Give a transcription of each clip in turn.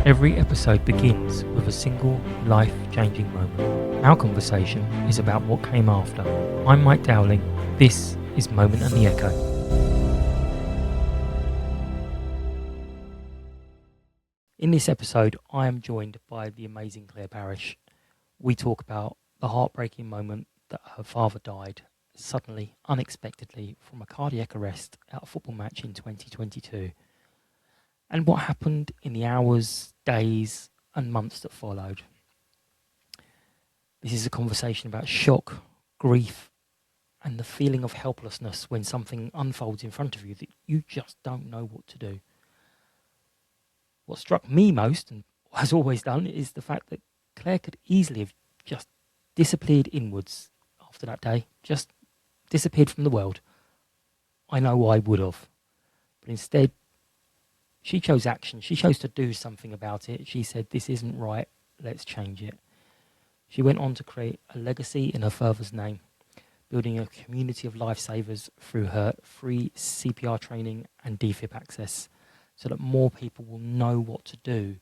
Every episode begins with a single life-changing moment. Our conversation is about what came after. I'm Mike Dowling. This is Moment and the Echo. In this episode, I am joined by the amazing Clare Parish. We talk about the heartbreaking moment that her father died suddenly, unexpectedly, from a cardiac arrest at a football match in 2022. And what happened in the hours, days, and months that followed. This is a conversation about shock, grief, and the feeling of helplessness when something unfolds in front of you that you just don't know what to do. What struck me most, and has always done, is the fact that Clare could easily have just disappeared inwards after that day, just disappeared from the world. I know I would have. But instead, she chose action. She chose to do something about it. She said, "This isn't right, let's change it." She went on to create a legacy in her father's name, building a community of lifesavers through her free CPR training and DFib access, so that more people will know what to do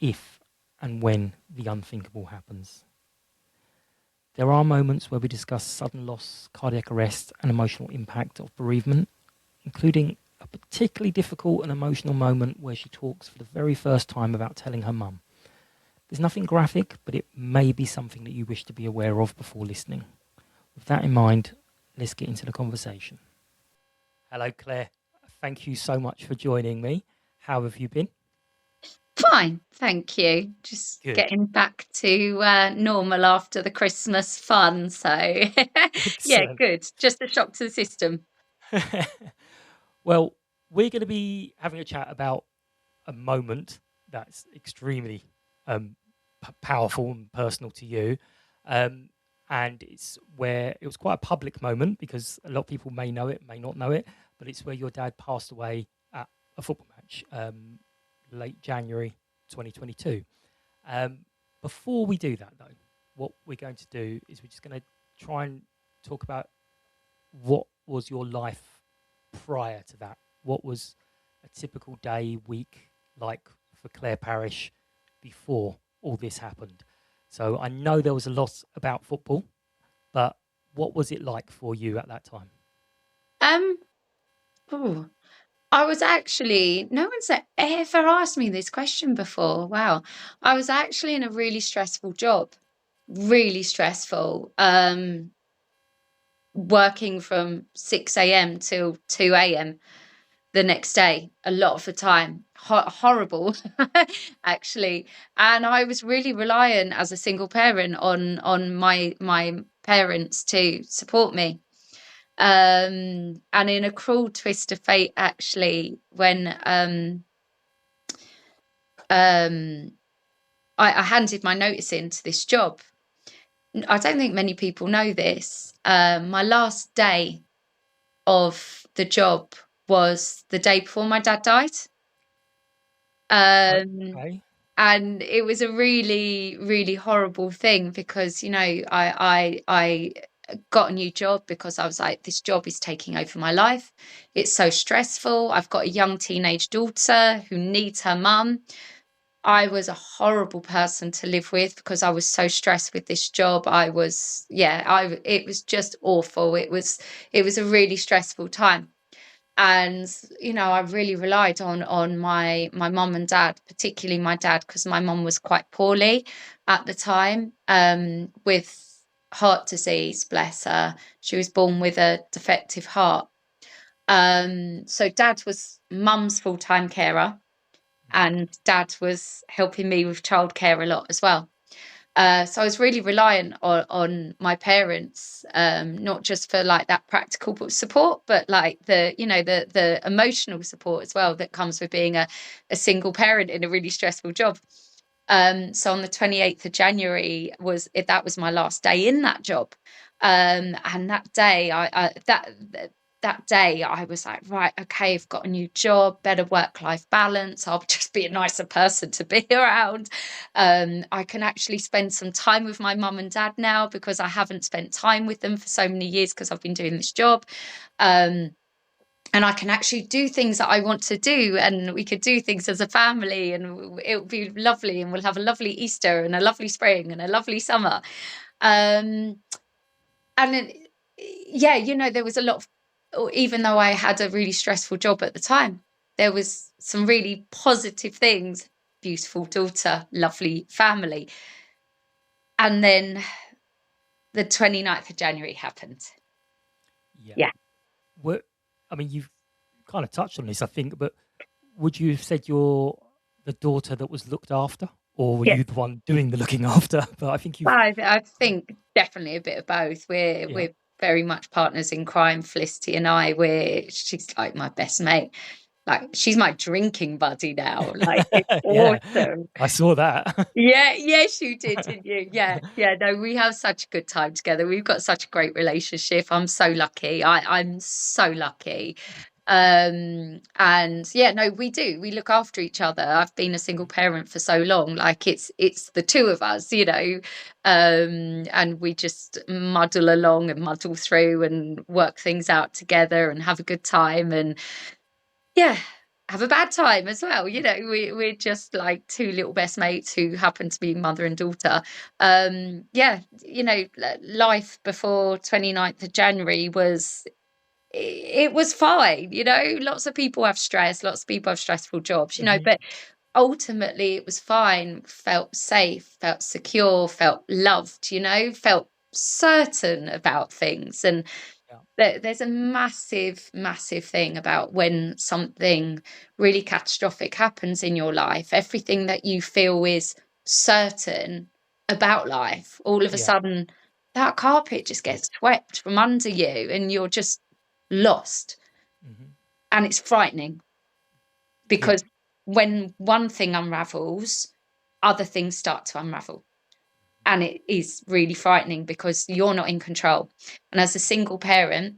if and when the unthinkable happens. There are moments where we discuss sudden loss, cardiac arrest, and emotional impact of bereavement, including a particularly difficult and emotional moment where she talks for the very first time about telling her mum. There's nothing graphic, but it may be something that you wish to be aware of before listening. With that in mind, let's get into the conversation. Hello, Clare. Thank you so much for joining me. How have you been? Fine, thank you. Just Good. getting back to normal after the Christmas fun. So, yeah, Excellent. good. Just a shock to the system. Well, we're going to be having a chat about a moment that's extremely powerful and personal to you. Um, and it's where it was quite a public moment because a lot of people may know it, may not know it, but it's where your dad passed away at a football match late January 2022. Um, Before we do that, though, what we're going to do is we're just going to try and talk about what was your life prior to that. What was a typical day, week like for Clare Parish before all this happened? So I know there was a lot about football, but what was it like for you at that time? Um, oh, I was actually, no one's ever asked me this question before. Wow. I was actually in a really stressful job, really stressful. Working from 6 a.m. till 2 a.m. the next day, a lot of the time. Horrible, actually. And I was really reliant as a single parent on my parents to support me. And in a cruel twist of fate, actually, when I handed my notice into this job, I don't think many people know this. My last day of the job was the day before my dad died. Um, Okay. and it was a really, really horrible thing because, I got a new job because I was like, this job is taking over my life. It's so stressful. I've got a young teenage daughter who needs her mum. I was a horrible person to live with because I was so stressed with this job. It was just awful. It was a really stressful time. And I really relied on my mum and dad, particularly my dad, because my mum was quite poorly at the time, with heart disease. Bless her. She was born with a defective heart. So dad was mum's full-time carer, and dad was helping me with childcare a lot as well. So I was really reliant on my parents, not just for like that practical support, but like the emotional support as well that comes with being a single parent in a really stressful job. So on the 28th of January that was my last day in that job. And that day that day I was like, right, okay, I've got a new job, better work-life balance. I'll just be a nicer person to be around. I can actually spend some time with my mum and dad now because I haven't spent time with them for so many years because I've been doing this job. and I can actually do things that I want to do, and we could do things as a family, and it will be lovely, and we'll have a lovely Easter and a lovely spring and a lovely summer. Um, and then, yeah, there was a lot of, even though I had a really stressful job at the time, there was some really positive things. Beautiful daughter, lovely family. And then the 29th of January happened. Yeah. Yeah. I mean, you've kind of touched on this, I think, but would you have said you're the daughter that was looked after, or were Yeah. you the one doing the looking after? But I think you've. I think definitely a bit of both. We're very much partners in crime, Felicity and I. She's like my best mate. Like, she's my drinking buddy now. Like, it's Yeah, awesome. I saw that. Yeah, yes, you did, didn't you? Yeah, yeah. No, we have such a good time together. We've got such a great relationship. I'm so lucky. I'm so lucky. And yeah, no, we do. We look after each other. I've been a single parent for so long. Like, it's the two of us, and we just muddle along and muddle through and work things out together and have a good time, and yeah, have a bad time as well. We're just like two little best mates who happen to be mother and daughter. Yeah, life before 29th of January it was fine. Lots of people have stress, lots of people have stressful jobs, Mhm. but ultimately it was fine. Felt safe, felt secure, felt loved, felt certain about things. And Yeah, there's a massive, massive thing about when something really catastrophic happens in your life. Everything that you feel is certain about life, all of a yeah, sudden, that carpet just gets swept from under you, and you're just lost. mhm, And it's frightening, yeah, because when one thing unravels, other things start to unravel. And it is really frightening because you're not in control. And as a single parent,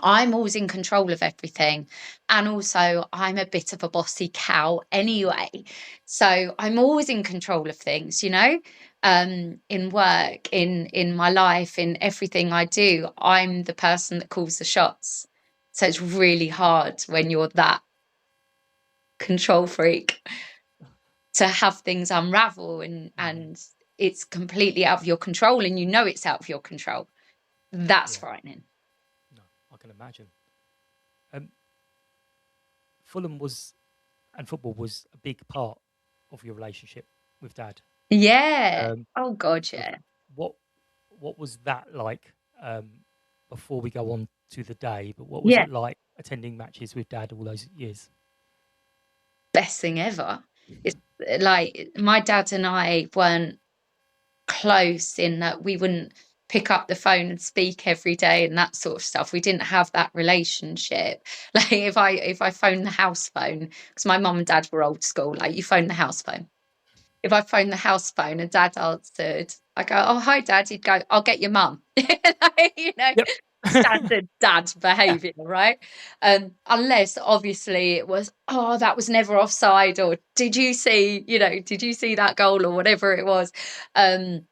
I'm always in control of everything. And also, I'm a bit of a bossy cow anyway. So I'm always in control of things, in work, in my life, in everything I do. I'm the person that calls the shots. So it's really hard when you're that control freak to have things unravel, and mhm, it's completely out of your control, and it's out of your control. That's yeah. frightening. No, I can imagine. Um, Fulham was and football was a big part of your relationship with Dad. Yeah. Um, Oh God, so yeah. what what was that like? Before we go on to the day, but what was Yeah. it like attending matches with Dad all those years? Best thing ever. It's like my dad and I weren't close in that we wouldn't pick up the phone and speak every day and that sort of stuff. We didn't have that relationship. Like, if I phoned the house phone, because my mum and dad were old school, like, you phone the house phone. If I phoned the house phone and dad answered, I go, "Oh, hi, dad." He'd go, "I'll get your mum." Like, Yep. standard dad behavior, right? Unless obviously it was, "Oh, that was never offside," or did you see that goal, or whatever it was. Um,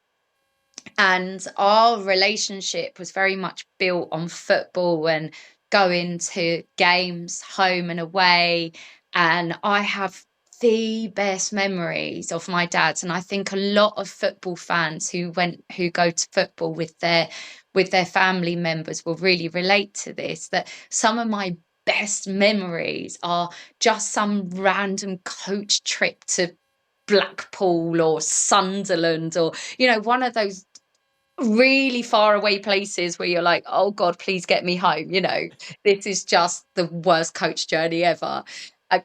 and our relationship was very much built on football and going to games home and away. And I have the best memories of my dad, and I think a lot of football fans who go to football with their family members will really relate to this, that some of my best memories are just some random coach trip to Blackpool or Sunderland, or one of those really far away places where you're like, "Oh God, please get me home." This is just the worst coach journey ever. uh,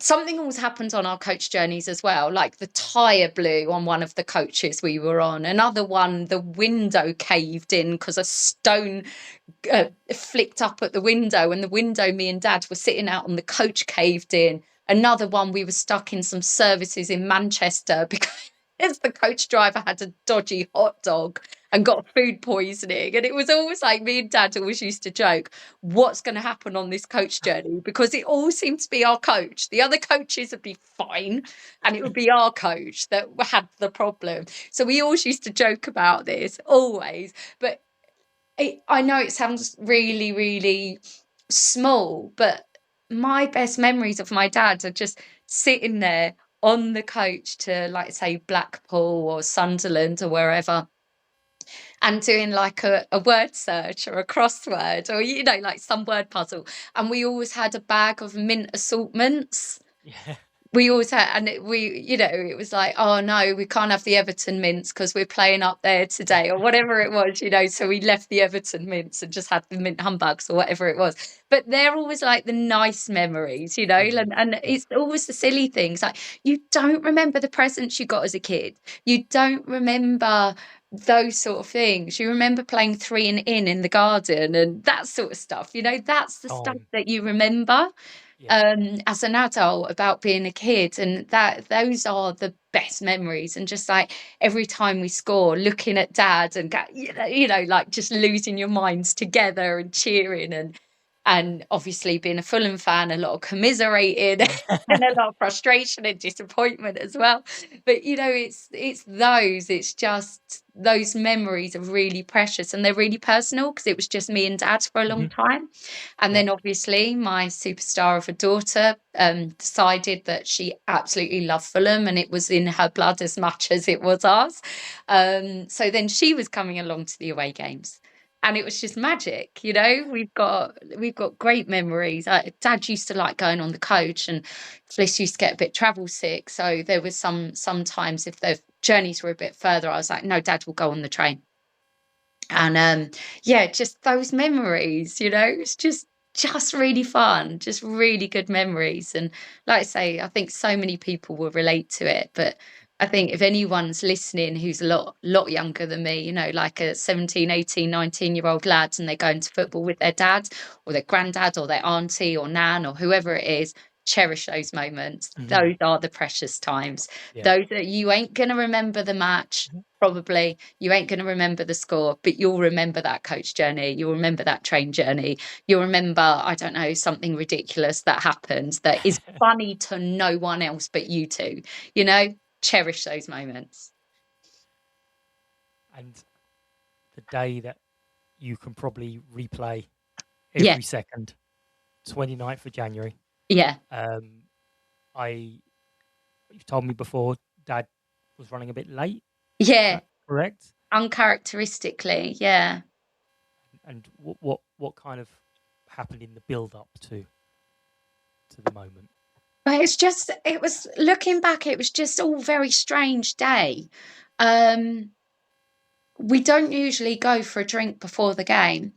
Something always happens on our coach journeys as well, like the tire blew on one of the coaches we were on. Another one, the window caved in because a stone flicked up at the window, and the window me and dad were sitting out on, the coach caved in. Another one, we were stuck in some services in Manchester because the coach driver had a dodgy hot dog and got food poisoning. And it was always like, me and dad always used to joke, what's going to happen on this coach journey? Because it all seemed to be our coach. The other coaches would be fine, and it would be our coach that had the problem. So we always used to joke about this, always. But I know it sounds really, really small, but my best memories of my dad are just sitting there on the coach to, like, say, Blackpool or Sunderland or wherever, and doing like a word search or a crossword or, like some word puzzle. And we always had a bag of mint assortments. Yeah. We always had, and it was like, oh no, we can't have the Everton mints because we're playing up there today, or whatever it was, so we left the Everton mints and just had the mint humbugs or whatever it was. But they're always like the nice memories, and Yeah. it's always the silly things. Like, you don't remember the presents you got as a kid. You don't remember those sort of things. You remember playing three and in the garden and that sort of stuff. That's the stuff Time. that you remember Yeah. as an adult about being a kid, and those are the best memories. And just like every time we score, looking at dad and like just losing your minds together and cheering, and obviously being a Fulham fan, a lot of commiserating and a lot of frustration and disappointment as well. But it's just those memories are really precious, and they're really personal because it was just me and dad for a long Mhm. time. And Yeah. then obviously my superstar of a daughter decided that she absolutely loved Fulham, and it was in her blood as much as it was ours. So then she was coming along to the away games, and it was just magic. We've got great memories. Dad used to like going on the coach, and Fliss used to get a bit travel sick, so there was sometimes if the journeys were a bit further, I was like, no, dad will go on the train. And yeah, just those memories, it's just really fun, just really good memories. And like I say, I think so many people will relate to it. But I think if anyone's listening who's a lot younger than me, like a 17, 18, 19-year-old lad, and they're going to football with their dad or their granddad or their auntie or nan or whoever it is, cherish those moments. Mhm. Those are the precious times. Yeah. Those that you ain't going to remember the match. Mhm. Probably you ain't going to remember the score, but you'll remember that coach journey. You'll remember that train journey. You'll remember, I don't know, something ridiculous that happened that is funny to no one else but you two. Cherish those moments. And the day that you can probably replay Yeah, every second, 29th of January. yeah, Um, I You've told me before, Dad was running a bit late. Is yeah. that correct? Uncharacteristically, yeah. And what kind of happened in the build up to the moment? But it was looking back, it was just all very strange day. Um, we don't usually go for a drink before the game.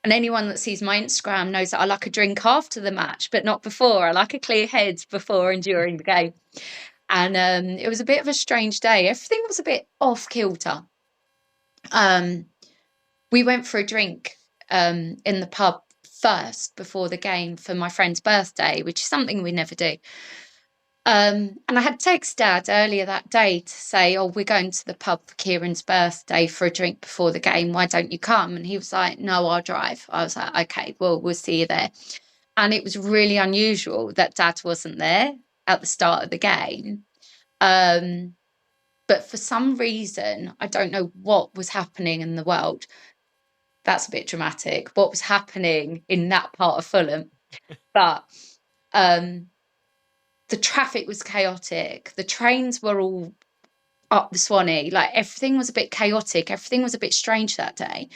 And anyone that sees my Instagram knows that I like a drink after the match, but not before. I like a clear head before and during the game. And it was a bit of a strange day. Everything was a bit off kilter. Um, we went for a drink in the pub first before the game for my friend's birthday, which is something we never do. And I had text Dad earlier that day to say, oh, we're going to the pub for Kieran's birthday for a drink before the game. Why don't you come? And he was like, no, I'll drive. I was like, okay, well, we'll see you there. And it was really unusual that Dad wasn't there at the start of the game. Um, but for some reason, I don't know what was happening in the world. That's a bit dramatic. What was happening in that part of Fulham? But um, the traffic was chaotic. The trains were all up the Swanee. Like, everything was a bit chaotic. Everything was a bit strange that day.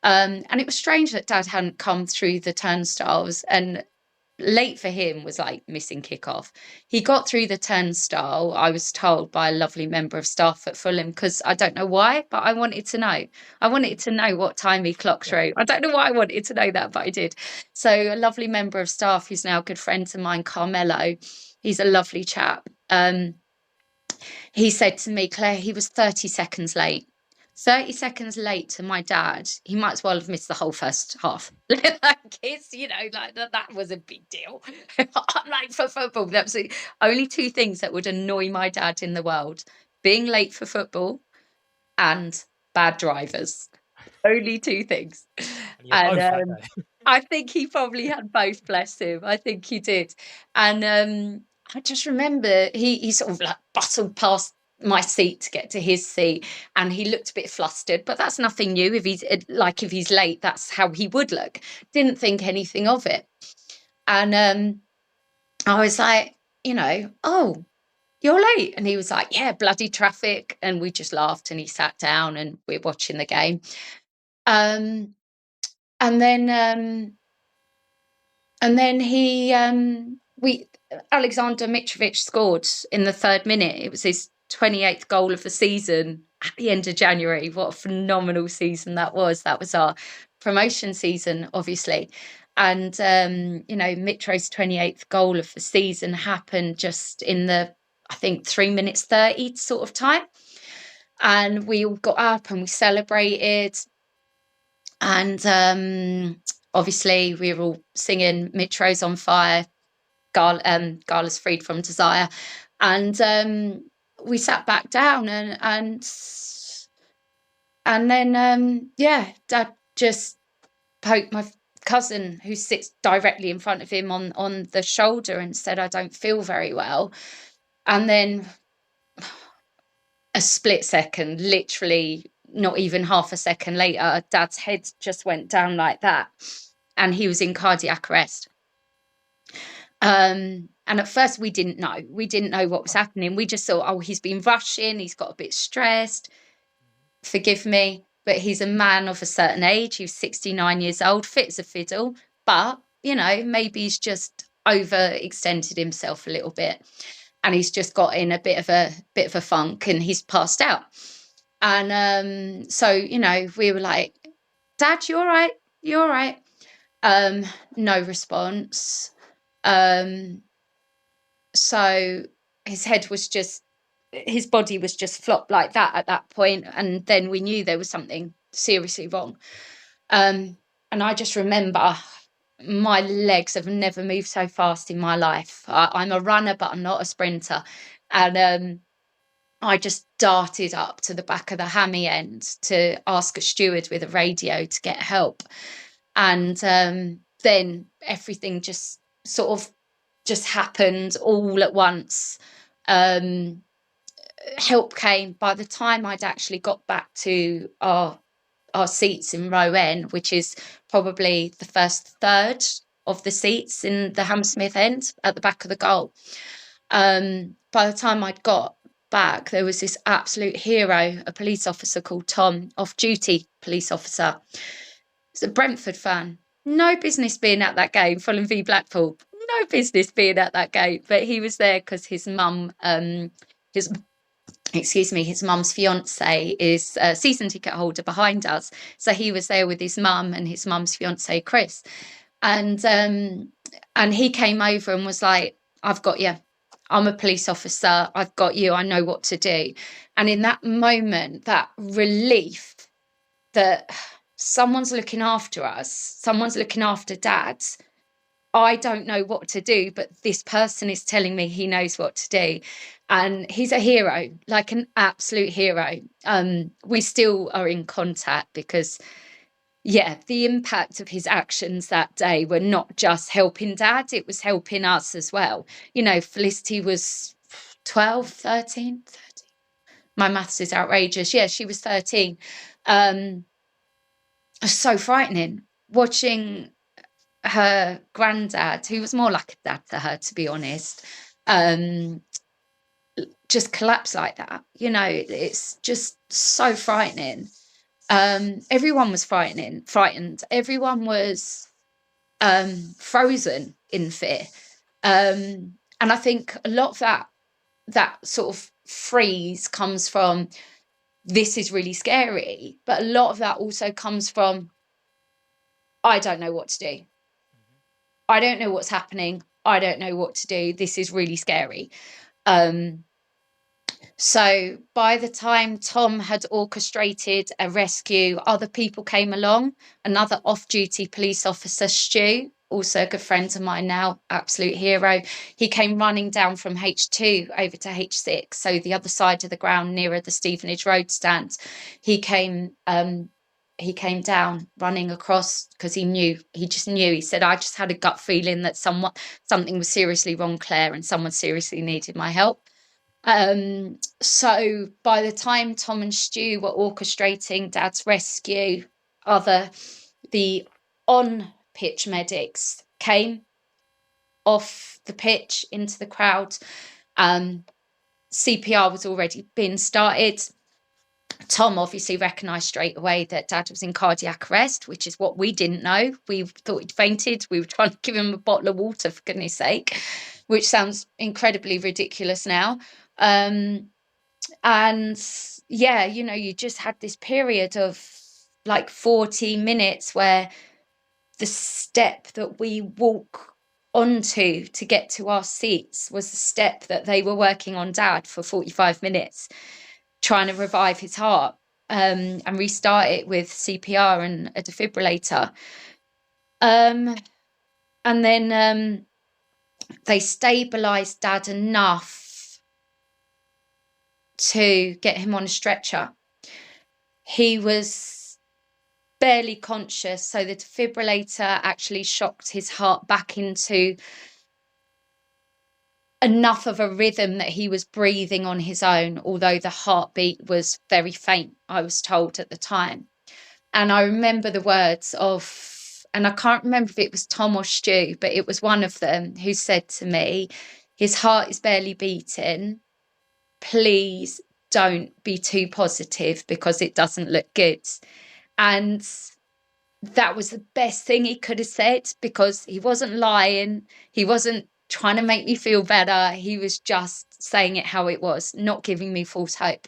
And it was strange that Dad hadn't come through the turnstiles, and late for him was like missing kickoff. He got through the turnstile, I was told by a lovely member of staff at Fulham, because I don't know why, but I wanted to know. I wanted to know what time he clocked Yeah. through. I don't know why I wanted to know that, but I did. So a lovely member of staff who's now a good friend of mine, Carmelo, he's a lovely chap. He said to me, Claire, he was 30 seconds late. 30 seconds late to my dad, he might as well have missed the whole first half. Like, it's, like that was a big deal. I'm like, for football, that's the only two things that would annoy my dad in the world: being late for football and bad drivers. Only two things. And you had And both that day. I think he probably had both, bless him. I think he did. And I just remember he sort of like bustled past my seat to get to his seat, and he looked a bit flustered, but that's nothing new. If he's late, that's how he would look. Didn't think anything of it. And I was like, oh, you're late. And he was like, yeah, bloody traffic. And we just laughed, and he sat down, and we're watching the game. And then Alexander Mitrovic scored in the 3rd minute. It was his 28th goal of the season at the end of January. What a phenomenal season that was. That was our promotion season, obviously. And, Mitro's 28th goal of the season happened just in the, I think, 3 minutes 30 sort of time. And we all got up and we celebrated. And obviously we were all singing Mitro's on fire, Gala's freed from desire. And we sat back down and then Dad just poked my cousin, who sits directly in front of him, on the shoulder and said, I don't feel very well. And then a split second, literally not even half a second later, Dad's head just went down like that, and he was in cardiac arrest. And at first we didn't know what was happening. We just thought, oh, he's been rushing, he's got a bit stressed, forgive me, but he's a man of a certain age. He was 69 years old, fit as a fiddle, but maybe he's just overextended himself a little bit, and he's just got in a bit of a funk, and he's passed out. And so we were like, Dad, you all right? You all right? No response. So his body was just flopped like that at that point, and then we knew there was something seriously wrong. And I just remember, my legs have never moved so fast in my life. I'm a runner, but I'm not a sprinter. And I just darted up to the back of the Hammy End to ask a steward with a radio to get help. And then everything just sort of just happened all at once. Help came. By the time I'd actually got back to our seats in row N, which is probably the first third of the seats in the Hammersmith End at the back of the goal, by the time I'd got back, there was this absolute hero, a police officer called Tom, off-duty police officer. He's a Brentford fan. No business being at that game, Fulham v Blackpool. No business being at that game, but he was there because his mum, his mum's fiance is a season ticket holder behind us. So he was there with his mum and his mum's fiance, Chris. And he came over and was like, I've got you. I'm a police officer. I've got you. I know what to do. And in that moment, that relief that someone's looking after us, someone's looking after Dad. I don't know what to do, but this person is telling me he knows what to do. And he's a hero, like an absolute hero. We still are in contact because, the impact of his actions that day were not just helping Dad, it was helping us as well. Felicity was 12, 13. My maths is outrageous. Yeah, she was 13. So frightening watching her granddad, who was more like a dad to her, to be honest, just collapse like that. It's just so frightening. Everyone was frightened. Everyone was frozen in fear. And I think a lot of that sort of freeze comes from, this is really scary, but a lot of that also comes from, I don't know what to do. I don't know what's happening. I don't know what to do. This is really scary. So by the time Tom had orchestrated a rescue, other people came along. Another off-duty police officer, Stu, also a good friend of mine now, absolute hero. He came running down from H2 over to H6, so the other side of the ground nearer the Stevenage Road stand. He came down running across because he just knew. He said, I just had a gut feeling that something was seriously wrong, Claire, and someone seriously needed my help. So by the time Tom and Stu were orchestrating Dad's rescue, the on-pitch medics came off the pitch into the crowd. CPR was already being started. Tom obviously recognised straight away that Dad was in cardiac arrest, which is what we didn't know. We thought he'd fainted. We were trying to give him a bottle of water, for goodness sake, which sounds incredibly ridiculous now. And yeah, you just had this period of like 40 minutes where the step that we walk onto to get to our seats was the step that they were working on Dad for 45 minutes, trying to revive his heart, and restart it with CPR and a defibrillator. And then they stabilized Dad enough to get him on a stretcher. He was barely conscious, so the defibrillator actually shocked his heart back into enough of a rhythm that he was breathing on his own, although the heartbeat was very faint, I was told at the time. And I remember the words of, and I can't remember if it was Tom or Stu, but it was one of them who said to me, his heart is barely beating. Please don't be too positive because it doesn't look good. And that was the best thing he could have said, because he wasn't lying. He wasn't trying to make me feel better. He was just saying it how it was, not giving me false hope.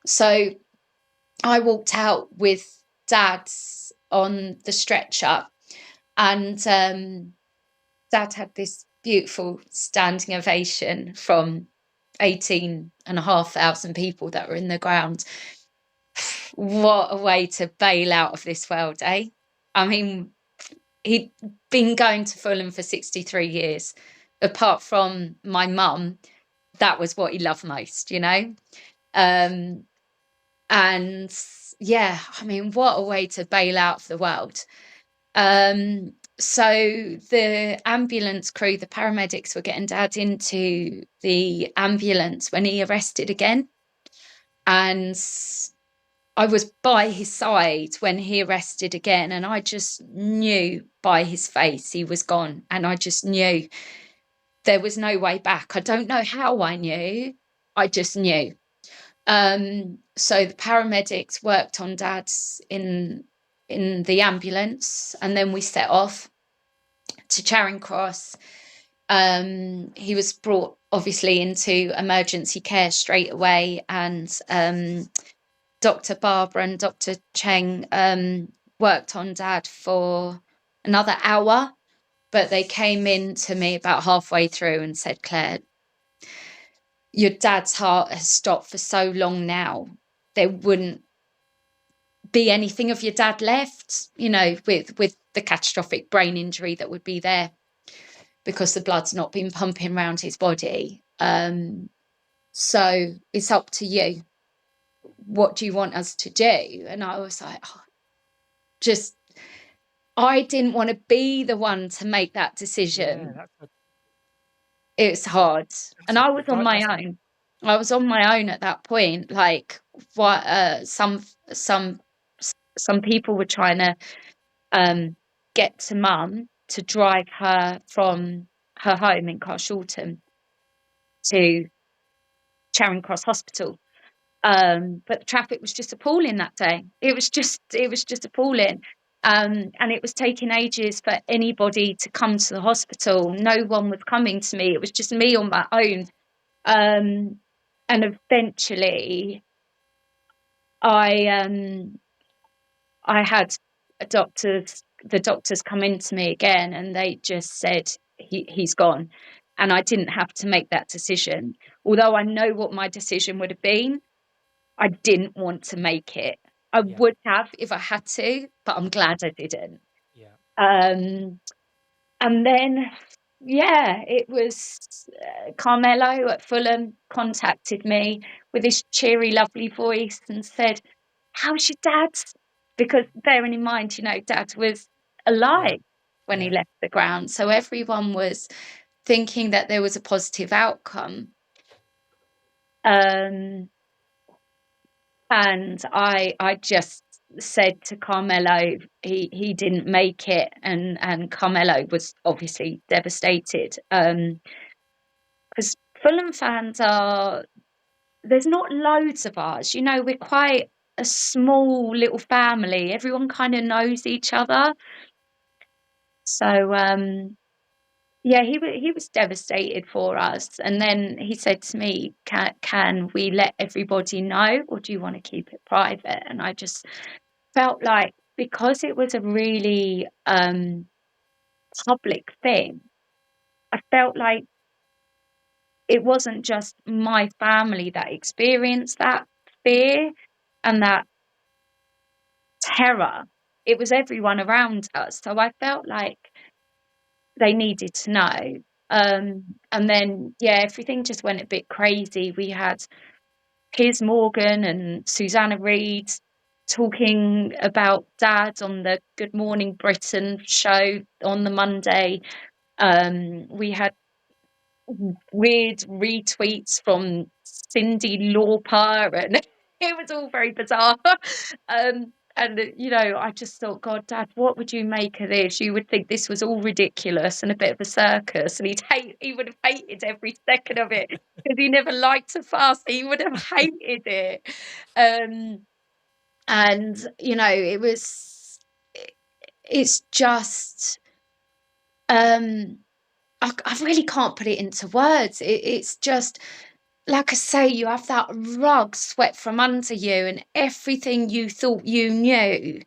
So I walked out with Dad on the stretcher, and Dad had this beautiful standing ovation from 18,500 people that were in the ground. What a way to bail out of this world, eh? I mean, he'd been going to Fulham for 63 years. Apart from my mum, that was what he loved most, And yeah, I mean, what a way to bail out of the world. So the ambulance crew, the paramedics, were getting Dad into the ambulance when he arrested again. And I was by his side when he arrested again, and I just knew by his face he was gone. And I just knew there was no way back. I don't know how I knew. I just knew. So the paramedics worked on Dad in the ambulance, and then we set off to Charing Cross. He was brought obviously into emergency care straight away, and Dr. Barbara and Dr. Cheng worked on Dad for another hour, but they came in to me about halfway through and said, Claire, your dad's heart has stopped for so long now, there wouldn't be anything of your dad left, with the catastrophic brain injury that would be there because the blood's not been pumping around his body. So it's up to you. What do you want us to do? And I was like, I didn't want to be the one to make that decision. Yeah, It's hard. And I was on my own. I was on my own at that point. Like, what? Some people were trying to get to Mum to drive her from her home in Carshalton to Charing Cross Hospital. But the traffic was just appalling that day. It was just appalling. And it was taking ages for anybody to come to the hospital. No one was coming to me. It was just me on my own. And eventually I had the doctors come into me again, and they just said, he's gone. And I didn't have to make that decision. Although I know what my decision would have been, I didn't want to make it. I would have if I had to, but I'm glad I didn't. Yeah. And then, it was Carmelo at Fulham contacted me with his cheery, lovely voice and said, how's your dad? Because bearing in mind, Dad was alive when he left the ground. So everyone was thinking that there was a positive outcome. Um, and I just said to Carmelo, he didn't make it, and Carmelo was obviously devastated. Because Fulham fans are, there's not loads of us, you know, we're quite a small little family. Everyone kind of knows each other. So yeah, he was devastated for us. And then he said to me, can we let everybody know, or do you want to keep it private? And I just felt like, because it was a really public thing, I felt like it wasn't just my family that experienced that fear and that terror. It was everyone around us. So I felt like they needed to know. And then, yeah, everything just went a bit crazy. We had Piers Morgan and Susanna Reid talking about Dad on the Good Morning Britain show on the Monday. We had weird retweets from Cyndi Lauper, and it was all very bizarre. And you know, I just thought, God, Dad, what would you make of this? You would think this was all ridiculous and a bit of a circus, and he would have hated every second of it because he never liked to fast. He would have hated it. Um, and you know, it's just um I really can't put it into words. It's just, like I say, you have that rug swept from under you, and everything you thought you knew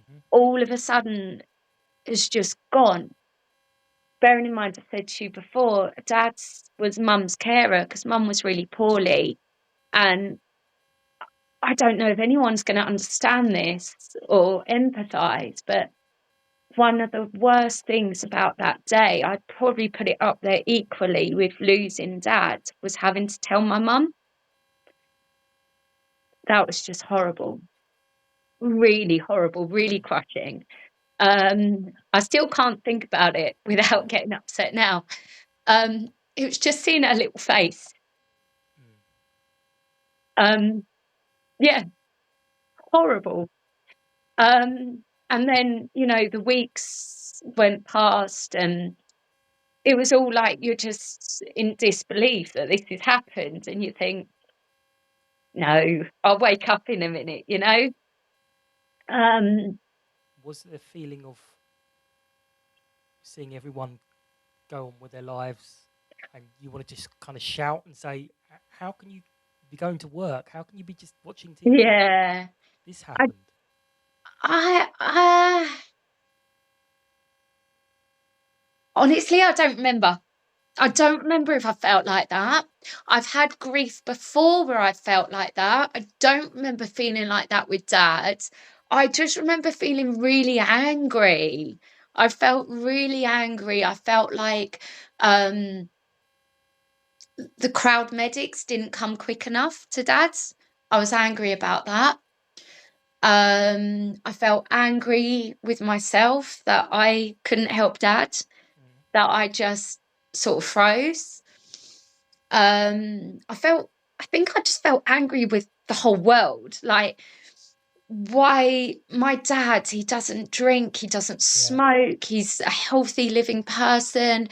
Hmm. all of a sudden is just gone. Bearing in mind, I said to you before, Dad was Mum's carer because Mum was really poorly. And I don't know if anyone's going to understand this or empathise, but one of the worst things about that day, I'd probably put it up there equally with losing Dad, was having to tell my mum. That was just horrible. Really horrible, really crushing. I still can't think about it without getting upset now. It was just seeing her little face. Mm. Um, yeah, horrible. And then, you know, the weeks went past, and it was all like you're just in disbelief that this has happened, and you think, no, I'll wake up in a minute, you know? Um, Was the feeling of seeing everyone go on with their lives, and you want to just kind of shout and say, How can you be going to work? How can you be just watching TV? yeah. This I, happened." I honestly, I don't remember. I Mhm. don't remember if I felt like that. I've had grief before where I felt like that. I don't remember feeling like that with Dad. I just remember feeling really angry. I felt really angry. I felt like um, the crowd medics didn't come quick enough to Dad's. I was angry about that. I felt angry with myself that I couldn't help Dad, Mm. that I just sort of froze. I think I just felt angry with the whole world. Like, why my dad, he doesn't drink, he doesn't Yeah. smoke, he's a healthy living person.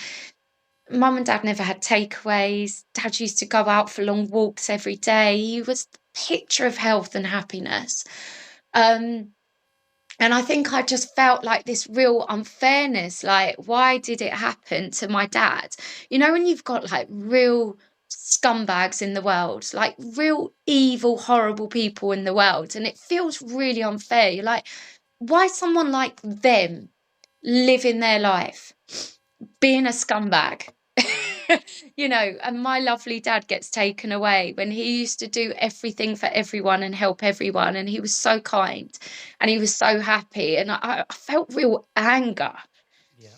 Mum and Dad never had takeaways. Dad used to go out for long walks every day. He was the picture of health and happiness. Um, and I think I just felt like this real unfairness. Like, why did it happen to my dad? You know, when you've got like real scumbags in the world, like real evil, horrible people in the world, and it feels really unfair. You're like, why someone like them living their life, being a scumbag? You know, and my lovely dad gets taken away when he used to do everything for everyone and help everyone, and he was so kind and he was so happy, and I felt real anger, Yeah.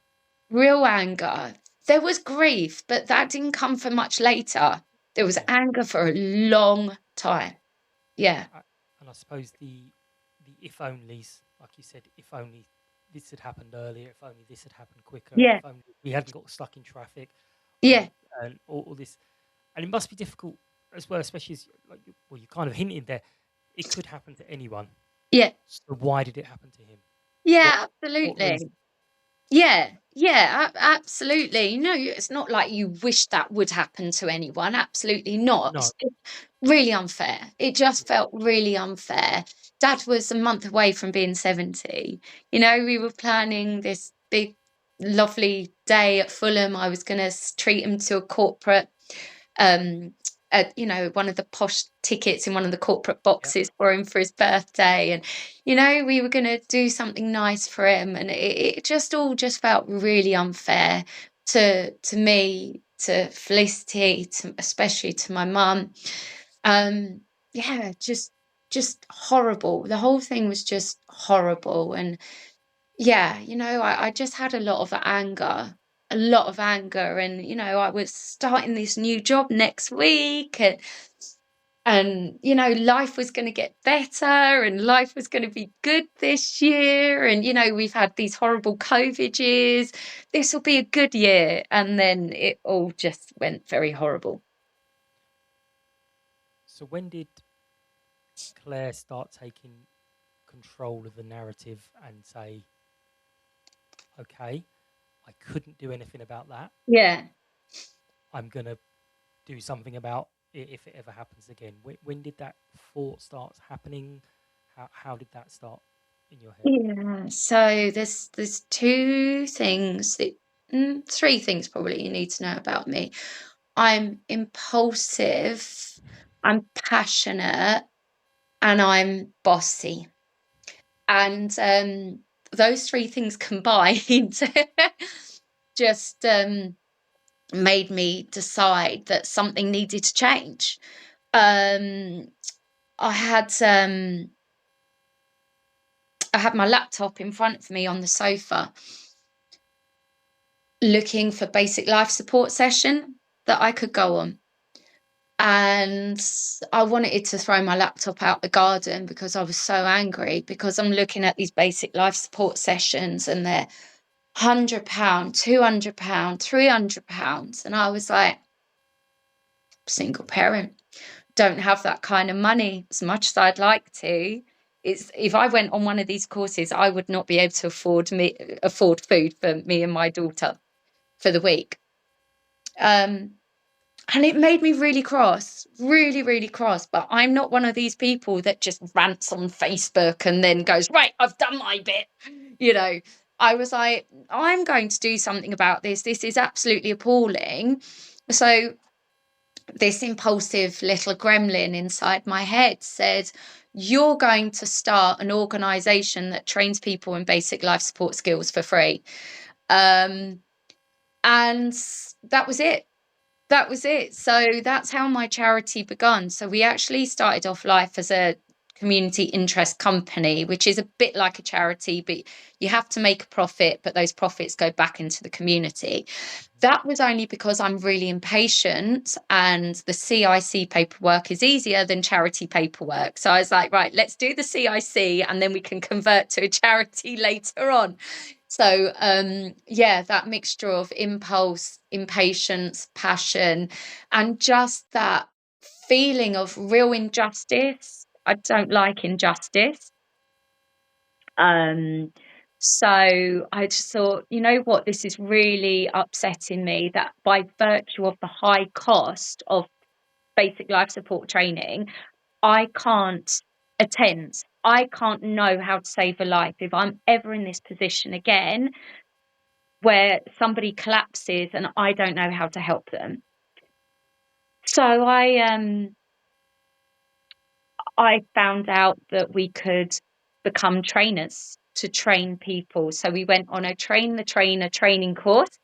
real anger. There was grief, but that didn't come for much later. There was Yeah. anger for a long time. Yeah, And I suppose the if onlys, like you said, if only this had happened earlier, if only this had happened quicker, yeah, if only we hadn't got stuck in traffic, yeah, and all this. And it must be difficult. as well, especially as like well, you kind of hinted there, it could happen to anyone. Yeah. So why did it happen to him? What Yeah, what reason? absolutely. Yeah, yeah, absolutely. No, it's not like you wish that would happen to anyone. Absolutely not. No. It's just really unfair. It just Yeah. felt really unfair. Dad was a month away from being 70. You know, we were planning this big, lovely day at Fulham. I was going to treat him to a corporate um one of the posh tickets in one of the corporate Yeah. boxes for him for his birthday, and we were going to do something nice for him, and it just all just felt really unfair to me, to Felicity, especially to my mum. Yeah, just horrible. The whole thing was just horrible. And yeah, I just had a lot of anger. And, I was starting this new job next week, and life was going to get better, and life was going to be good this year. And, we've had these horrible COVID years. This will be a good year. And then it all just went very horrible. So when did Claire start taking control of the narrative and say, okay, I couldn't do anything about that. Yeah. I'm going to do something about it if it ever happens again. When did that thought start happening? How did that start in your head? Yeah, so there's three things probably you need to know about me. I'm impulsive, I'm passionate, and I'm bossy. And those three things combined just made me decide that something needed to change. Um, I had my laptop in front of me on the sofa, looking for basic life support session that I could go on. And I wanted to throw my laptop out the garden because I was so angry, because I'm looking at these basic life support sessions and they're £100, £200, £300. And I was like, single parent, don't have that kind of money as much as I'd like to. If I went on one of these courses, I would not be able to afford food for me and my daughter for the week. And it made me really cross, really, really cross. But I'm not one of these people that just rants on Facebook and then goes, right, I've done my bit. You know, I was like, I'm going to do something about this. This is absolutely appalling. So this impulsive little gremlin inside my head said, you're going to start an organization that trains people in basic life support skills for free. And that was it. That was it. So that's how my charity begun. So we actually started off life as a community interest company, which is a bit like a charity, but you have to make a profit, but those profits go back into the community. That was only because I'm really impatient, and the CIC paperwork is easier than charity paperwork. So I was like, right, let's do the CIC and then we can convert to a charity later on. So yeah, that mixture of impulse, impatience, passion, and just that feeling of real injustice. I don't like injustice. Um, so I just thought, you know what, this is really upsetting me, that by virtue of the high cost of basic life support training, I can't attend. I can't know how to save a life if I'm ever in this position again where somebody collapses and I don't know how to help them. So I found out that we could become trainers to train people. So we went on a train the trainer training course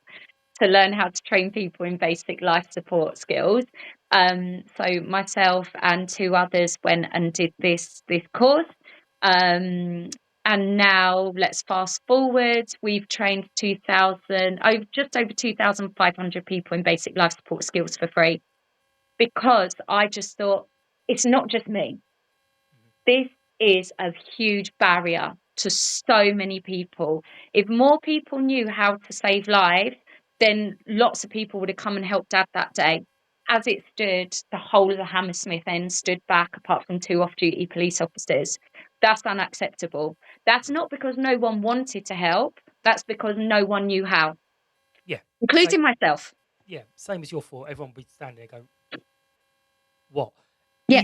to learn how to train people in basic life support skills. So myself and two others went and did this course. And now let's fast forward. We've trained just over 2,500 people in basic life support skills for free, because I just thought, it's not just me. This is a huge barrier to so many people. If more people knew how to save lives, then lots of people would have come and helped Dad that day. as it stood, the whole of the Hammersmith End stood back, apart from 2 off-duty police officers. That's unacceptable. That's not because no one wanted to help. That's because no one knew how, Yeah. including myself. Yeah, same as your thought. Everyone would stand there and go, "What?" Yeah,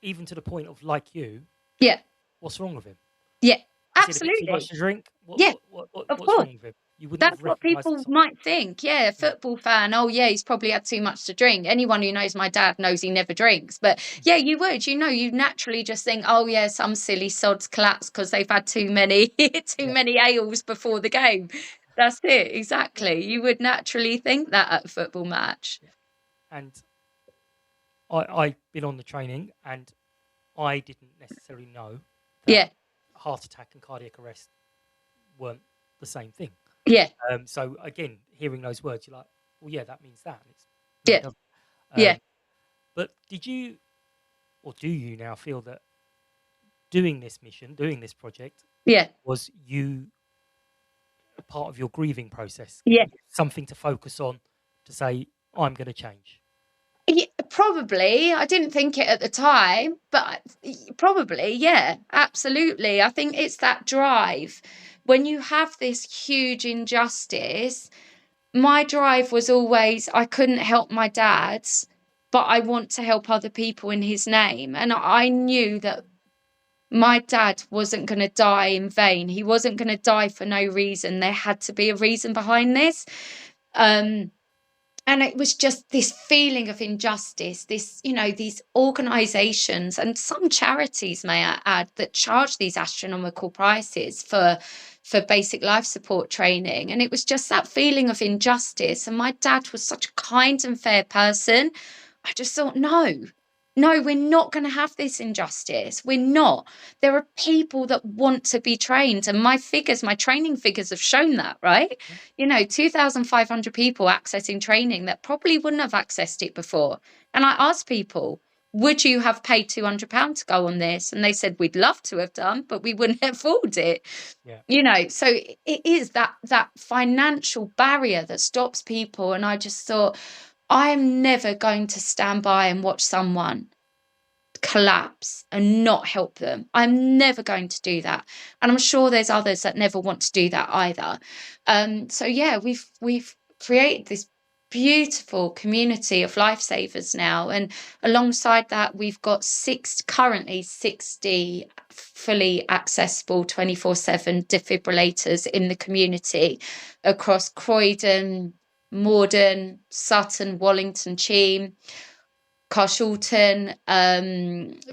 Even to the point of, like you, yeah, what's wrong with him? yeah, Has he had a bit too much absolutely. to drink? Yeah, of What's course. wrong with him? You wouldn't That's have what recognised the people sign. might think. Yeah, a Yeah, football fan. Oh, yeah, he's probably had too much to drink. Anyone who knows my dad knows he never drinks. But yeah, you would. You naturally just think, oh, yeah, some silly sods collapsed because they've had too many too yeah, many ales before the game. That's it. yeah, Exactly. You would naturally think that at a football match. yeah. And I've been on the training, and I didn't necessarily know that Yeah, heart attack and cardiac arrest weren't the same thing. yeah, So again, hearing those words, you're like, well, yeah, that means that. And it's no, it yeah, doesn't. yeah, But did you, or do you now feel that doing this mission, doing this project, yeah, was you a part of your grieving process, yeah. giving you something to focus on to say, I'm going to change? Yeah, probably. I didn't think it at the time, but probably, yeah, absolutely. I think it's that drive. When you have this huge injustice, my drive was always I couldn't help my dad, but I want to help other people in his name. And I knew that my dad wasn't going to die in vain. He wasn't going to die for no reason. There had to be a reason behind this. Um, and it was just this feeling of injustice, these organizations and some charities, may I add, that charge these astronomical prices for basic life support training. And it was just that feeling of injustice. And my dad was such a kind and fair person. I just thought, no, we're not going to have this injustice. We're not. There are people that want to be trained. And my training figures have shown that, right? 2,500 people accessing training that probably wouldn't have accessed it before. And I asked people, would you have paid £200 to go on this? And they said, we'd love to have done, but we wouldn't afford it. Yeah, So it is that financial barrier that stops people. And I just thought, I'm never going to stand by and watch someone collapse and not help them. I'm never going to do that. And I'm sure there's others that never want to do that either. So yeah, we've created this beautiful community of lifesavers now. And alongside that, we've got currently 60 fully accessible 24/7 defibrillators in the community across Croydon, Morden, Sutton, Wallington, Cheam, Carshalton,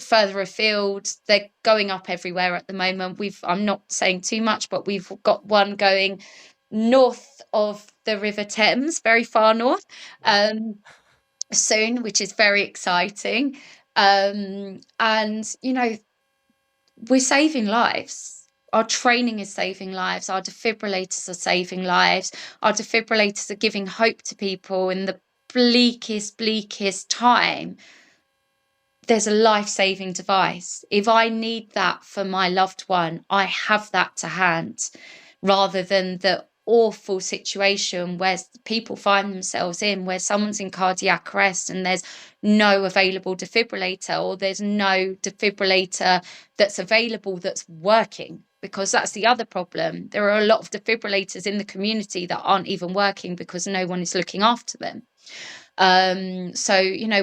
further afield. They're going up everywhere at the moment. I'm not saying too much, but we've got one going north of the River Thames, very far north, right. soon, which is very exciting. And we're saving lives. Our training is saving lives. Our defibrillators are saving lives. Our defibrillators are giving hope to people in the bleakest time. There's a life-saving device. If I need that for my loved one, I have that to hand, rather than the awful situation where people find themselves in, where someone's in cardiac arrest and there's no available defibrillator, or there's no defibrillator that's available that's working, because that's the other problem. There are a lot of defibrillators in the community that aren't even working because no one is looking after them. So,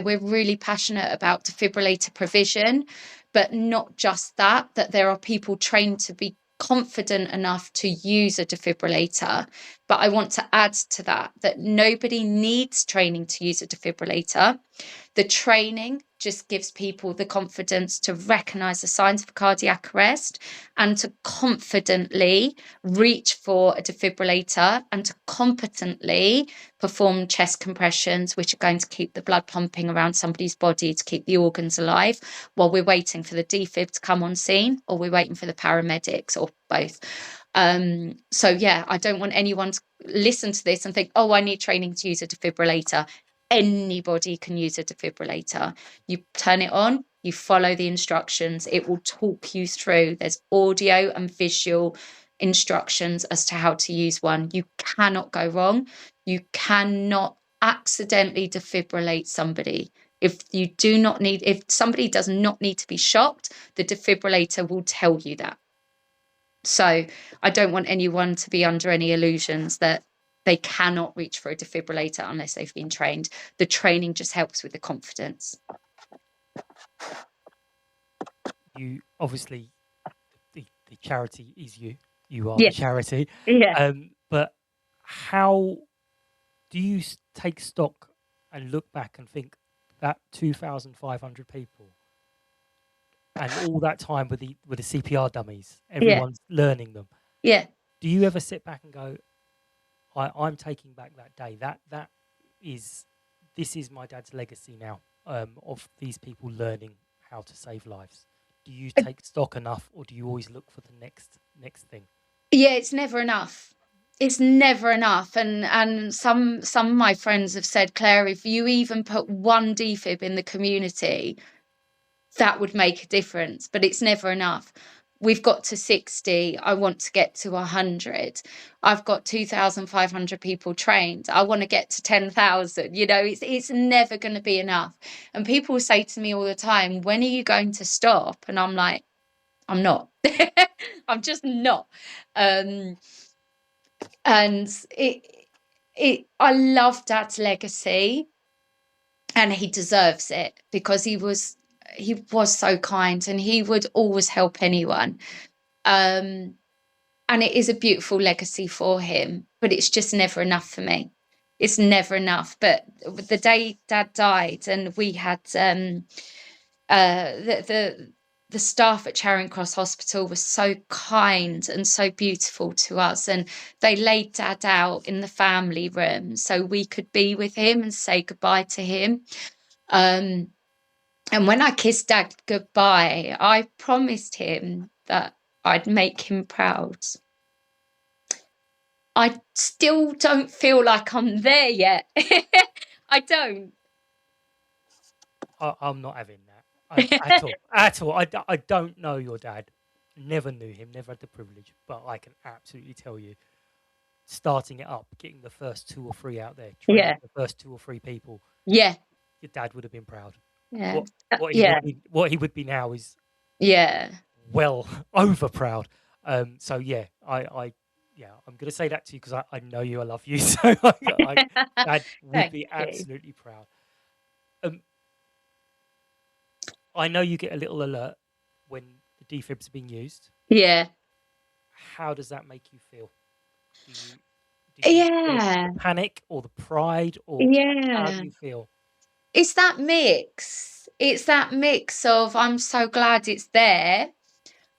we're really passionate about defibrillator provision, but not just that there are people trained to be confident enough to use a defibrillator. But I want to add to that nobody needs training to use a defibrillator. The training just gives people the confidence to recognize the signs of cardiac arrest and to confidently reach for a defibrillator and to competently perform chest compressions, which are going to keep the blood pumping around somebody's body to keep the organs alive while we're waiting for the defib to come on scene, or we're waiting for the paramedics, or both. So yeah, I don't want anyone to listen to this and think, oh, I need training to use a defibrillator. Anybody can use a defibrillator. You turn it on, you follow the instructions, it will talk you through. There's audio and visual instructions as to how to use one. You cannot go wrong. You cannot accidentally defibrillate somebody. If somebody does not need to be shocked, the defibrillator will tell you that. So I don't want anyone to be under any illusions that they cannot reach for a defibrillator unless they've been trained. The training just helps with the confidence. You obviously, the charity is you. You are the Yes. charity. Yeah. But how do you take stock and look back and think that 2,500 people and all that time with the CPR dummies, Yeah. everyone's learning them. Yeah. Do you ever sit back and go, I'm taking back that day. This is my dad's legacy now, of these people learning how to save lives. Do you take stock enough, or do you always look for the next thing? Yeah, it's never enough. It's never enough. And some of my friends have said, Claire, if you even put one defib in the community, that would make a difference, but it's never enough. We've got to 60. I want to get to 100. I've got 2,500 people trained. I want to get to 10,000. You know, it's never going to be enough. And people say to me all the time, when are you going to stop? And I'm like, I'm not. I'm just not. And I love Dad's legacy, and he deserves it, because he was so kind, and he would always help anyone. And it is a beautiful legacy for him, but it's just never enough for me. It's never enough. But the day Dad died, and we had the staff at Charing Cross Hospital was so kind and so beautiful to us, and they laid Dad out in the family room so we could be with him and say goodbye to him. And when I kissed Dad goodbye, I promised him that I'd make him proud. I still don't feel like I'm there yet. I don't. I'm not having that at all. At all. I don't know your dad. Never knew him. Never had the privilege. But I can absolutely tell you, starting it up, getting the first 2 or 3 out there, training Yeah. the first 2 or 3 people. Yeah. Your dad would have been proud. Yeah. What he would be now is well over proud. So yeah, I'm going to say that to you because I know you, I love you. So Dad would be absolutely proud. I know you get a little alert when the defibs are being used. Yeah. How does that make you feel? Do you Yeah. feel the panic or the pride, or how do you feel? It's that mix. It's that mix of, I'm so glad it's there,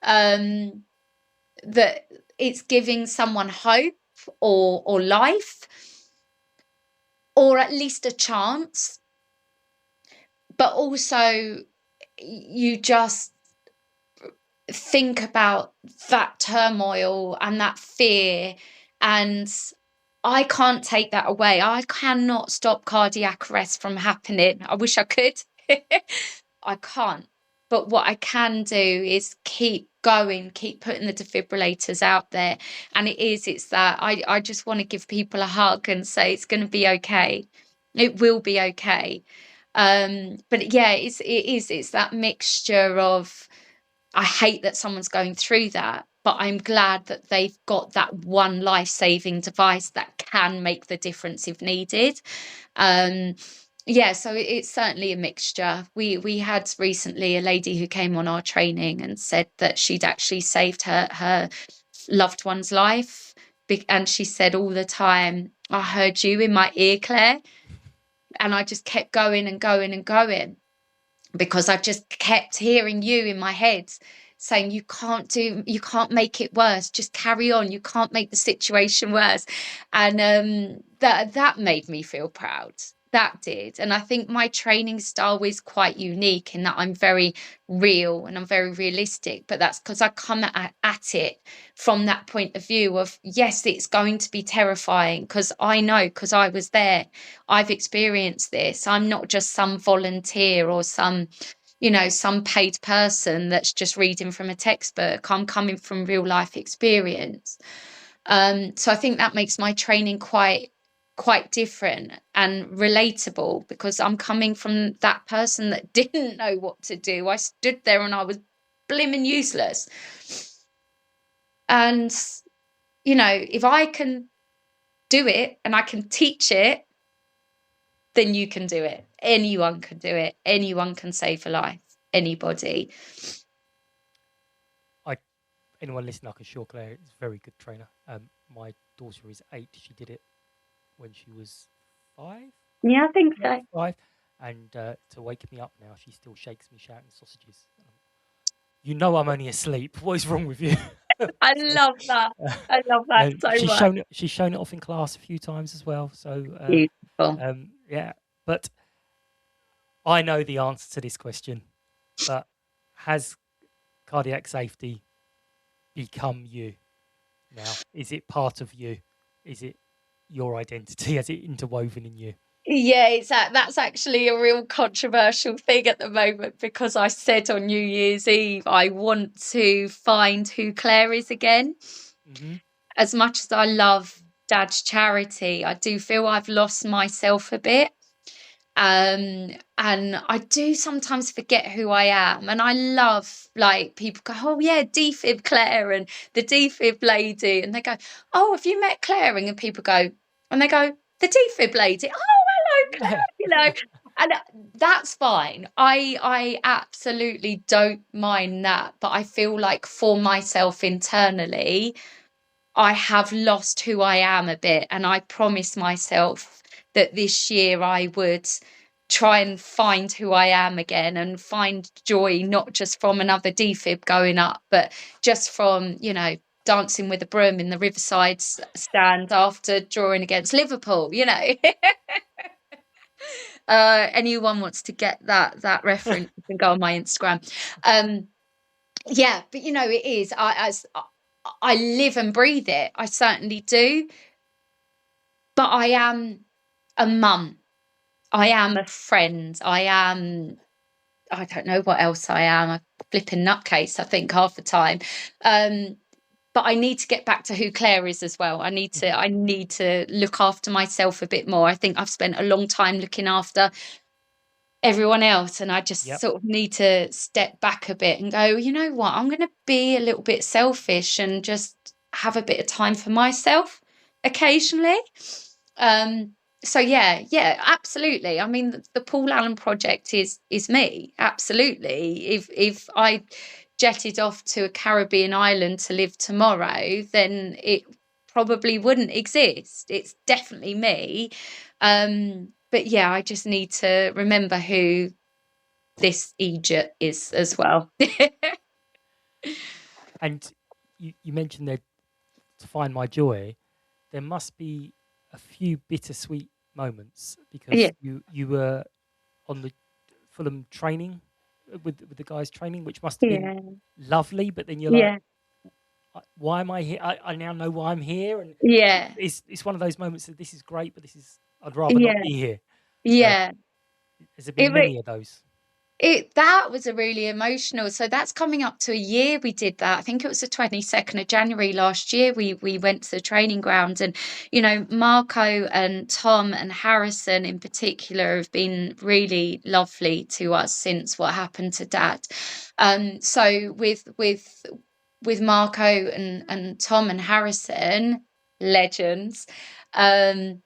that it's giving someone hope or life, or at least a chance. But also, you just think about that turmoil and that fear, and I can't take that away. I cannot stop cardiac arrest from happening. I wish I could. I can't. But what I can do is keep going, keep putting the defibrillators out there. And it's that I just want to give people a hug and say it's going to be okay. It will be okay. But yeah, it's that mixture of, I hate that someone's going through that, but I'm glad that they've got that one life-saving device that can make the difference if needed. Yeah, so it's certainly a mixture. We had recently a lady who came on our training and said that she'd actually saved her loved one's life, and she said all the time, I heard you in my ear, Claire, and I just kept going and going and going, because I just kept hearing you in my head saying, you can't make it worse, just carry on, you can't make the situation worse. And that made me feel proud. That did. And I think my training style is quite unique in that I'm very real and I'm very realistic, but that's because I come at it from that point of view of, yes, it's going to be terrifying, because I know, because I was there, I've experienced this. I'm not just some volunteer or some paid person that's just reading from a textbook. I'm coming from real life experience. So I think that makes my training quite quite different and relatable, because I'm coming from that person that didn't know what to do. I stood there and I was blimmin' useless. And, you know, if I can do it and I can teach it, then you can do it. Anyone can do it. Anyone can save a life. Anybody. Anyone listening, I can assure Claire is a very good trainer. My daughter is 8. She did it when she was 5. Yeah, I think Yeah, so. 5. And to wake me up now, she still shakes me shouting sausages. You know I'm only asleep. What is wrong with you? I So, love that. uh, I love that so she's much. shown it. She's shown it off in class a few times as well. So Beautiful. yeah, but I know the answer to this question. But has cardiac safety become you now? Is it part of you? Is it your identity? Has it interwoven in you? Yeah, that's actually a real controversial thing at the moment, because I said on New Year's Eve I want to find who Claire is again. Mm-hmm. As much as I love Dad's charity, I do feel I've lost myself a bit. And I do sometimes forget who I am. And I love, like, people go, oh yeah, defib Claire and the defib lady, and they go, oh, have you met Claire? And people go, and they go, the defib lady, oh hello Claire, Yeah. you know. And that's fine. I absolutely don't mind that, but I feel like for myself internally, I have lost who I am a bit, and I promised myself that this year I would try and find who I am again, and find joy not just from another defib going up, but just from, you know, dancing with a broom in the Riverside stand after drawing against Liverpool, you know. Anyone wants to get that reference, you can go on my Instagram. Yeah, but you know, it is, I live and breathe it. I certainly do. But I am a mum. I am a friend. I don't know what else I am. A flipping nutcase, I think, half the time. But I need to get back to who Claire is as well. Mhm. I need to look after myself a bit more. I think I've spent a long time looking after everyone else, and I just Yep. sort of need to step back a bit and go, you know what, I'm going to be a little bit selfish and just have a bit of time for myself occasionally. So yeah, absolutely. I mean, the Paul Allen project is me, absolutely. If I jetted off to a Caribbean island to live tomorrow, then it probably wouldn't exist. It's definitely me. But yeah, I just need to remember who this Egypt is as well. And you mentioned that to find my joy, there must be a few bittersweet moments Yeah, because you were on the Fulham training with the guys training, which must have been yeah, lovely. But then you're like, yeah, why am I here? I now know why I'm here, and yeah, it's one of those moments that this is great, but I'd rather not yeah, be here. Uh, yeah. has there been It many of those? that was a really emotional. So that's coming up to a year we did that. I think it was the 22nd of January last year. We went to the training ground, and you know, Marco and Tom and Harrison in particular have been really lovely to us since what happened to Dad. So with Marco and Tom and Harrison, legends. Um,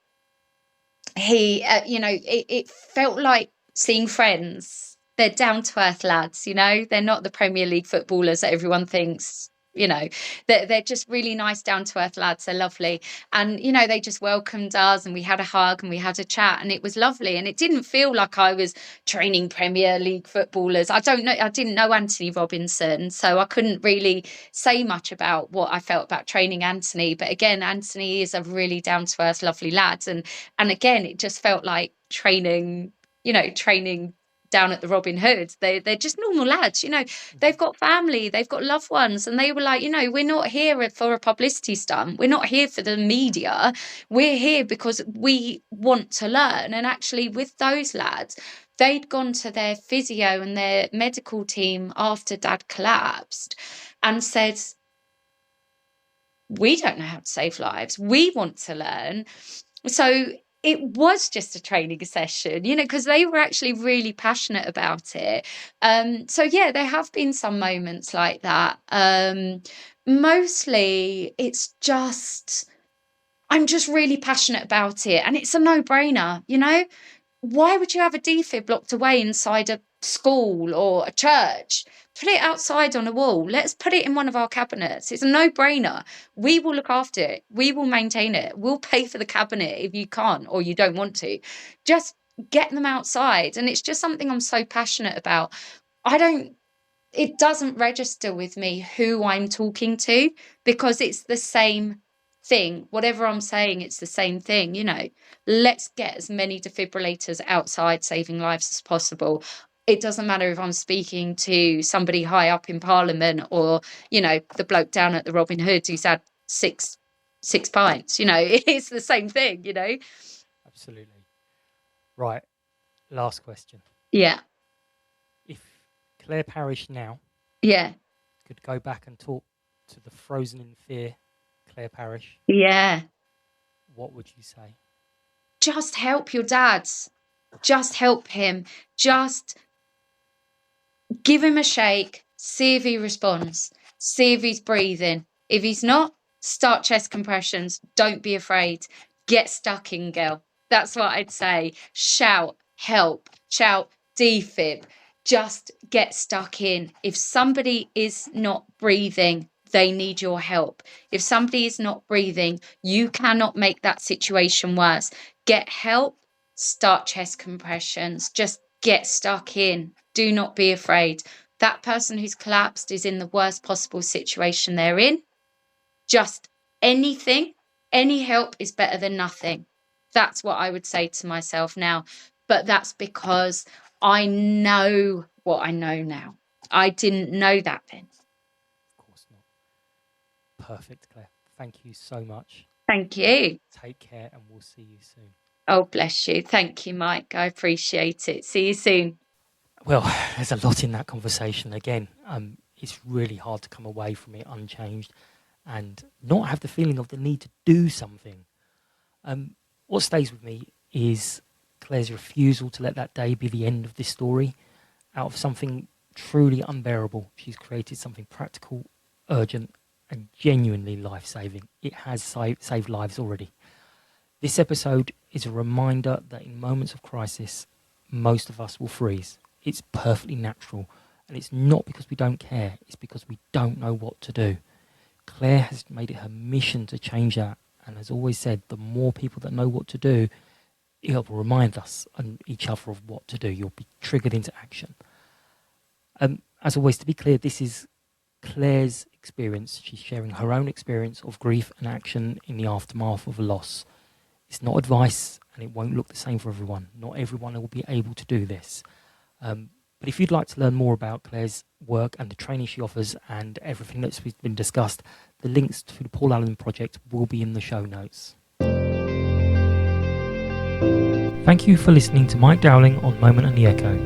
he you know, it felt like seeing friends. They're down to earth lads, you know, they're not the Premier League footballers that everyone thinks, you know. They're just really nice, down to earth lads. They're lovely. And you know, they just welcomed us, and we had a hug and we had a chat, and it was lovely. And it didn't feel like I was training Premier League footballers. I didn't know Anthony Robinson, so I couldn't really say much about what I felt about training Anthony. But again, Anthony is a really down to earth, lovely lad. And again, it just felt like training, you know, training down at the Robin Hood. They're just normal lads, you know. Mhm. They've got family, they've got loved ones, and they were like, you know, we're not here for a publicity stunt. We're not here for the media. We're here because we want to learn. And actually, with those lads, they'd gone to their physio and their medical team after Dad collapsed and said, we don't know how to save lives. We want to learn. So it was just a training session, because they were actually really passionate about it. So yeah, there have been some moments like that. Mostly it's just, I'm just really passionate about it, and it's a no-brainer. Why would you have a defib locked away inside a school or a church? Put it outside on a wall. Let's put it in one of our cabinets. It's a no-brainer. We will look after it. We will maintain it. We'll pay for the cabinet if you can't or you don't want to. Just get them outside. And it's just something I'm so passionate about. It doesn't register with me who I'm talking to, because it's the same thing. Whatever I'm saying, it's the same thing. Let's get as many defibrillators outside saving lives as possible. It doesn't matter if I'm speaking to somebody high up in Parliament or, the bloke down at the Robin Hood who's had six pints. It's the same thing. Absolutely. Right. Last question. Yeah. If Clare Parish now Yeah. could go back and talk to the frozen in fear Clare Parish, Yeah. what would you say? Just help your dad. Just help him. Just give him a shake. See if he responds. See if he's breathing. If he's not, start chest compressions. Don't be afraid. Get stuck in, girl. That's what I'd say. Shout, help, shout, defib. Just get stuck in. If somebody is not breathing, they need your help. If somebody is not breathing, you cannot make that situation worse. Get help, start chest compressions. Just get stuck in. Do not be afraid. That person who's collapsed is in the worst possible situation they're in. Just anything, any help is better than nothing. That's what I would say to myself now. But that's because I know what I know now. I didn't know that then. Of course not. Perfect, Claire. Thank you so much. Thank you. Take care, and we'll see you soon. Oh, bless you. Thank you, Mike. I appreciate it. See you soon. Well, there's a lot in that conversation. Again, it's really hard to come away from it unchanged and not have the feeling of the need to do something. What stays with me is Claire's refusal to let that day be the end of this story. Out of something truly unbearable, she's created something practical, urgent, and genuinely life-saving. It has saved lives already. This episode is a reminder that in moments of crisis, most of us will freeze. It's perfectly natural, and it's not because we don't care, it's because we don't know what to do. Claire has made it her mission to change that, and has always said the more people that know what to do, it will remind us and each other of what to do. You'll be triggered into action. As always, to be clear, this is Claire's experience. She's sharing her own experience of grief and action in the aftermath of a loss. It's not advice, and it won't look the same for everyone. Not everyone will be able to do this. But if you'd like to learn more about Claire's work and the training she offers and everything that's been discussed, the links to the Paul Allen Project will be in the show notes. Thank you for listening to Mike Dowling on Moment and the Echo.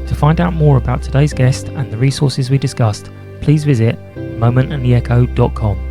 To find out more about today's guest and the resources we discussed, please visit momentandtheecho.com.